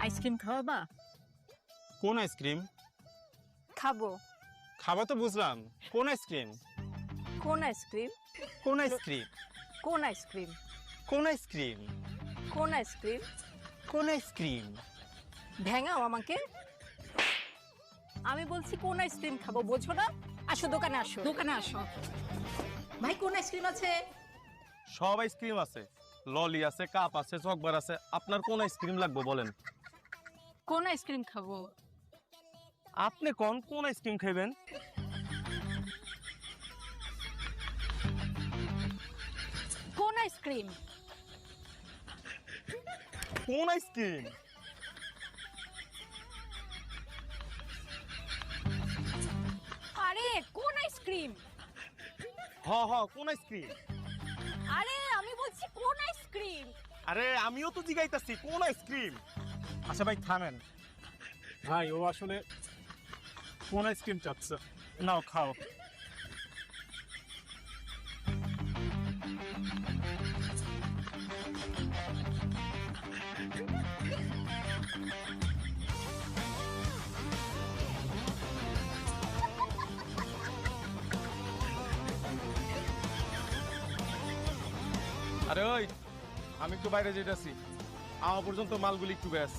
Ice cream খাওয়াবা? কোন ice cream? খাবো। খাওয়া তো বুঝলাম, কোন আইসক্রিম? কোন আইসক্রিম? কোন আইসক্রিম? কোন আইসক্রিম? কোন আইসক্রিম? কোন আইসক্রিম? কোন আইসক্রিম? ভেঙাও আমাকে। আমি বলছি কোন আইসক্রিম খাবো, বোঝো না? আসো দোকানে, আসো দোকানে আসো। ভাই কোন আইসক্রিম আছে? সব আইসক্রিম আছে, ললি আছে, কাপ আছে, চকবার আছে। আপনার কোন আইসক্রিম লাগবে বলেন? কোন আইসক্রিম খাবো? আপনি কোন আইসক্রিম খাইবেন? কোন আইসক্রিম? কোন আইসক্রিম? আরে কোন আইসক্রিম? কোন আইসক্রিম? আরে আমি বলছি কোন আইসক্রিম? আরে আমিও তো জিগাইতাছি কোন আইসক্রিম। আচ্ছা ভাই থামেন, ভাই ও আসলে কোন আইসক্রিম চাচ্ছে। নাও খাও। আরে ওই, আমি একটু বাইরে যেতেছি, আমার পর্যন্ত মালগুলি একটু ব্যাস।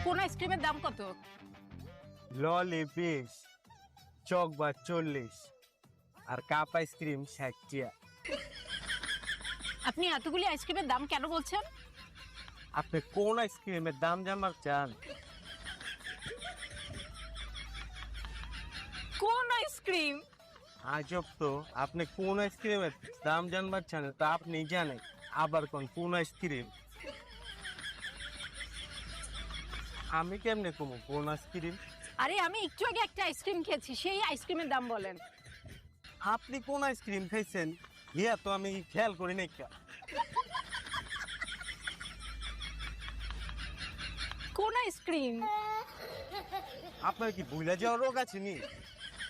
কোন আইসক্রিমের দাম কত? ললি 20, চকবার 40 আর কাপ আইসক্রিম 60 টাকা। আপনি এতগুলি আইসক্রিমের দাম কেন বলছেন? আপনি কোন আইসক্রিমের দাম জানবার চান? কোন আইসক্রিম? আজব তো, আপনি কোন আইসক্রিমের দাম জানবার চান তা আপনি জানেন, আবার কোন আইসক্রিম? আমি কেমনে কমু কোন আইসক্রিম? আরে আমি একটু আগে একটা আইসক্রিম খেয়েছি, সেই আইসক্রিমের দাম বলেন। আপনি কোন আইসক্রিম খাইছেন ইয়া তো আমি খেয়াল করি নাই। কোন আইসক্রিম? আপনার কি ভুলে যাওয়ার রোগ আছে নি?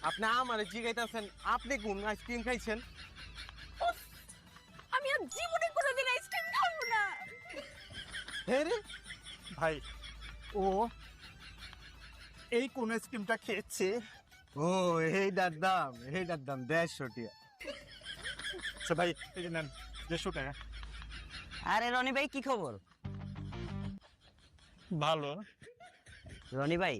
আপনি আমার জিগাইতেছেন আপনি কোন আইসক্রিম খাইছেন? আমি আর জীবনে কোনোদিন আইসক্রিম খাবো না। হ্যাঁ রে, ভাই ও এই কোন আইসক্রিমটা খেয়েছে। ও এইটার দাম 150 টাকা। আচ্ছা ভাই এই যে নেন 150 টাকা। আরে রনি ভাই কি খবর? ভালো। রনি ভাই